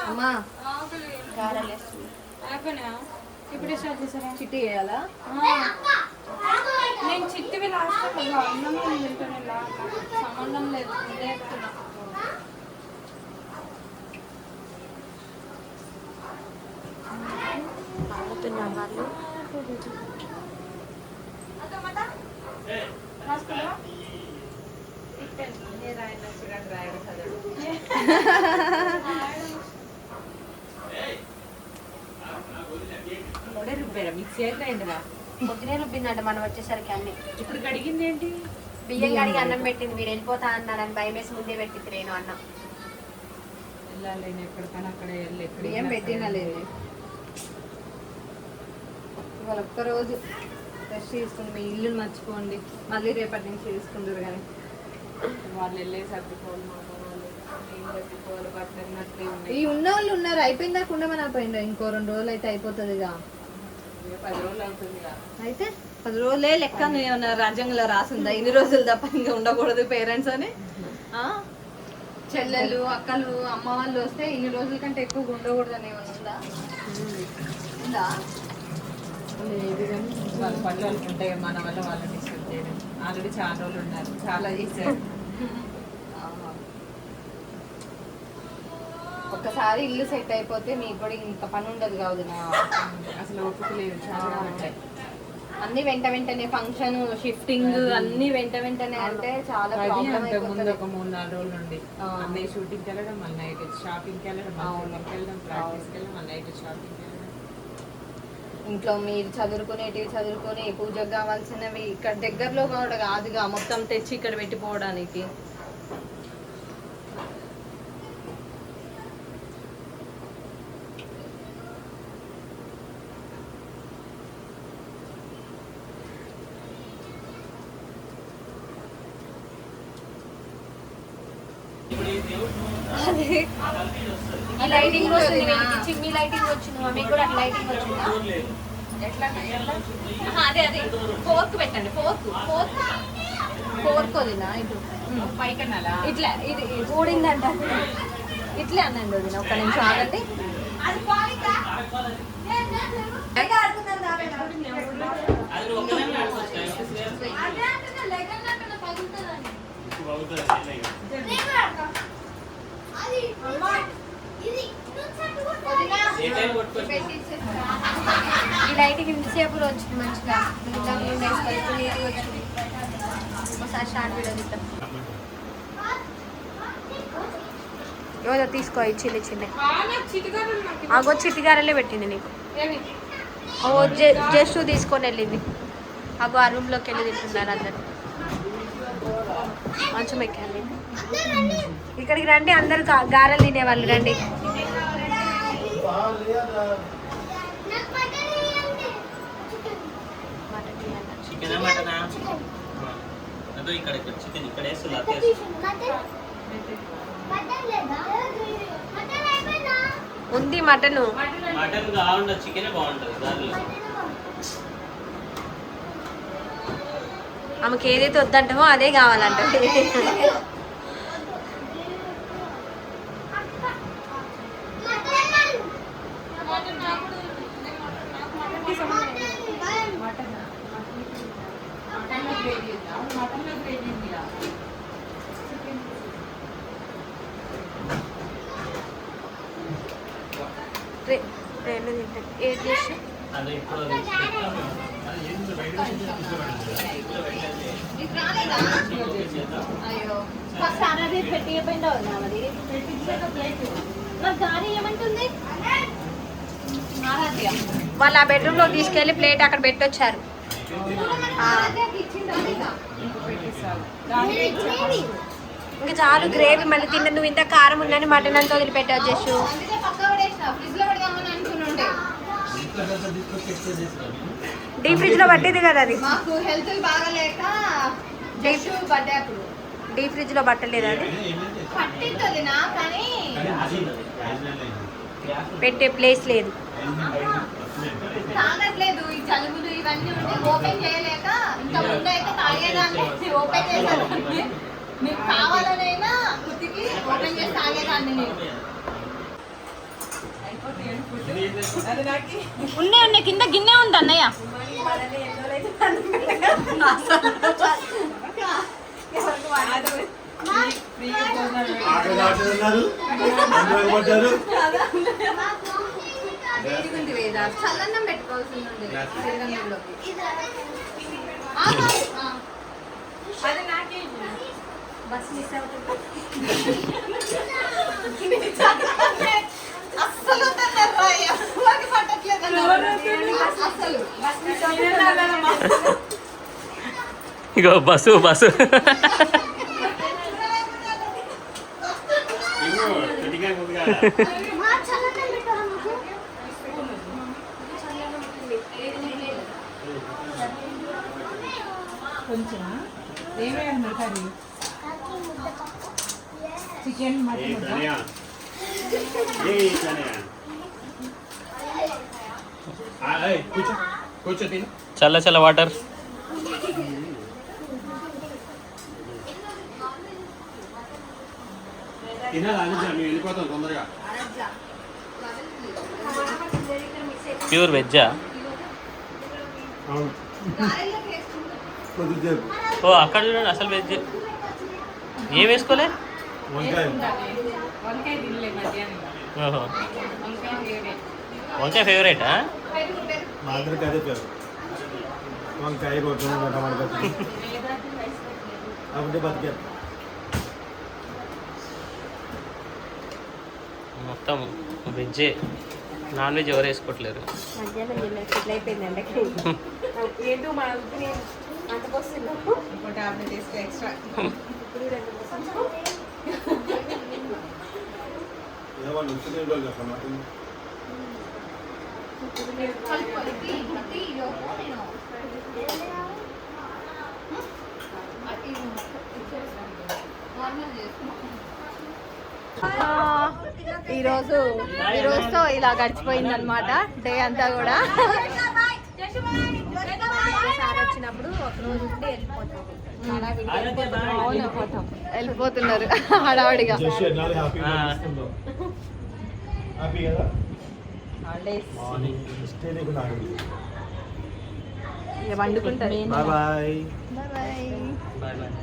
అమ్మా ఇప్పుడే స్టార్ట్ చేసారా? చిట్టి వేయాలా? నేను చిట్టివి లాస్ట్ అన్నం తింటున్నా, సంబంధం లేదు. మిక్సీ అయితే అయిందిరా, పొద్దునే రుబ్బిందంట మనం వచ్చేసరికి అన్ని. ఇప్పుడు కడిగింది ఏంటి? బియ్యం కడిగి అన్నం పెట్టింది. మీరు వెళ్ళిపోతా అన్నారని భయం వేసి ముందే పెట్టి నేను అన్నం వెళ్ళాలి ఎక్కడికైనా అక్కడ వెళ్ళి బియ్యం పెట్టినా లేదు. ఇవాళ ఒక్కరోజు రెస్ట్ తీసుకుని మీ ఇల్లు మర్చిపోండి, మళ్ళీ రేపటి నుంచి తీసుకుంటారు. కానీ వాళ్ళు వెళ్ళే సర్దుకోవాలి, సర్దుకోవాలి, బట్టలు ఈ ఉన్న వాళ్ళు ఉన్నారు. అయిపోయిందా ఉండమని అయిపోయిందా? ఇంకో 2 రోజులు అయితే అయిపోతుంది. 10 రోజులు అవుతుంది. అయితే 10 రోజులే లెక్క ఏమన్నా రాజ్యాంగంలో రాసిందా? ఇన్ని రోజులు తప్ప ఇంకా ఉండకూడదు పేరెంట్స్ అని. చెల్లెళ్ళు, అక్కలు, అమ్మ వాళ్ళు వస్తే ఇన్ని రోజుల కంటే ఎక్కువ ఉండకూడదు అని ఏమన్నా ఉందా? వాళ్ళ పనులు వాళ్ళకి ఉంటాయి, మన వల్ల వాళ్ళని డిస్టర్బ్ చేయడం. ఆల్రెడీ చాలా రోజులు ఉన్నారు, చాలా చేశారు. ఒక్కసారి ఇల్లు సెట్ అయిపోతే మీకు కూడా ఇంత పని ఉండదు కాదు. అసలు ఓపిక లేదు, చాలా ఉంటాయి అన్ని వెంటనే. ఫంక్షన్, షిఫ్టింగ్ అన్ని వెంటనే అంటే చాలా ముందు ఒక 3-4 రోజుల నుండి అన్నయ్య షూటింగ్కి వెళ్ళడం, మళ్ళీ నైట్ షాపింగ్కి వెళ్ళడం, వెళ్ళడం, ప్రాక్టీస్కి వెళ్ళడం, మళ్ళీ నైట్ షాపింగ్కి వెళ్ళడం. ఇంట్లో మీరు చదువుకొని పూజకు కావాల్సినవి ఇక్కడ దగ్గరలో కూడా కాదుగా, మొత్తం తెచ్చి ఇక్కడ పెట్టిపోవడానికి. లైటింగ్ చిమ్మి లైటింగ్ వచ్చింది. మమ్మీకి కూడా లైటింగ్ వచ్చిందా? అదే ఫోర్క్ పెట్టండి. ఫోర్క్ వదినా ఇటు పైకన్నాలా ఇట్లా ఇది ఊడిందంట. ఇట్లే అనండి వదిన, ఒక్క నిమిషం ఆగండి. ఈ లైటింగ్ ఇంతసేపులో వచ్చింది మంచిగా, వచ్చింది. ఒకసారి షార్ట్ వీడియో తీద్దాం. ఏదో తీసుకో, చిన్న అగో చిట్టిగారలే పెట్టింది నీకు. ఓ జస్ట్ తీసుకొని వెళ్ళింది. అగో ఆ రూమ్లోకి వెళ్ళి తింటున్నారు అందరు. మంచం ఎక్కండి, ఇక్కడికి రండి. అందరు గారెలు తినేవాళ్ళు రండి. ఉంది మటన్. ఆమెకి ఏదైతే వద్దంటామో అదే కావాలంట. ఏది చేసి అయ్యో ఫస్ట్ అనేది పెట్టి మరి గారి ఏమంటుంది? వాళ్ళు ఆ బెడ్రూమ్ లో తీసుకెళ్లి ప్లేట్ అక్కడ పెట్టొచ్చారు. ఇంకా చాలు గ్రేవీ. మళ్ళీ తిన్న నువ్వు ఇంత కారం ఉందని మటన్ అంతా వదిలిపెట్టావు జస్ట్. డీప్ ఫ్రిడ్జ్ లో పట్టేది కదా అది. మాకు హెల్త్ బాగాలేక డీప్ ఫ్రిడ్జ్ లో పట్టలేదు అది. పట్టింది నా, కానీ పెట్టే ప్లేస్ లేదు. తాగట్లేదు. ఈ జలుబులు ఇవన్నీ ఉంటే ఓపెన్ చేయలేక ఇంకా ముందు అయితే తాగేదాన్ని. ఓపెన్ చేసేదాన్ని, మీకు కావాలనైనా కుతికి ఓపెన్ చేసి తాగేదాన్ని నేను. ఉన్నాయి కింద గిన్నె ఉంది అన్నయ్య. చల్లన్నం పెట్టుకోవాల్సింది బస్ మిస్ అవుతుంది. అస్సలు ఇగో బస్సు కొంచెం ఏమేమి కర్రీ చికెన్ మటన్ చల్ల చల్ల వాటర్. వెళ్ళిపోతాం తొందరగా. ప్యూర్ వెజ్జా? ఓ అక్కడ చూడండి అసలు వెజ్. ఏం వేసుకోలే? ఓహో వంకాయ ఫేవరెటా? వంకాయ రోడ్డు బతికే మొత్తం వెజ్జే. నాన్ వెజ్ ఎవరు వేసుకోవట్లేరు. మధ్యాహ్నం ఎట్లా అయిపోయిందండి ఏంటో మా అంతకొస్తుంది. ఇంకో టాబ్లెట్ వేస్తే ఎక్స్ట్రా వాళ్ళు వచ్చి ఈరోజుతో ఇలా గడిచిపోయింది అనమాట డే అంతా కూడా. సార్ వచ్చినప్పుడు ఒక రోజు ఉండి వెళ్ళిపోతాం. వెళ్ళిపోతున్నారు హడావిడిగా. హ్యాపీ కదా హాలిడేస్ వండుకుంటారు. Bye bye bye bye. Bye bye.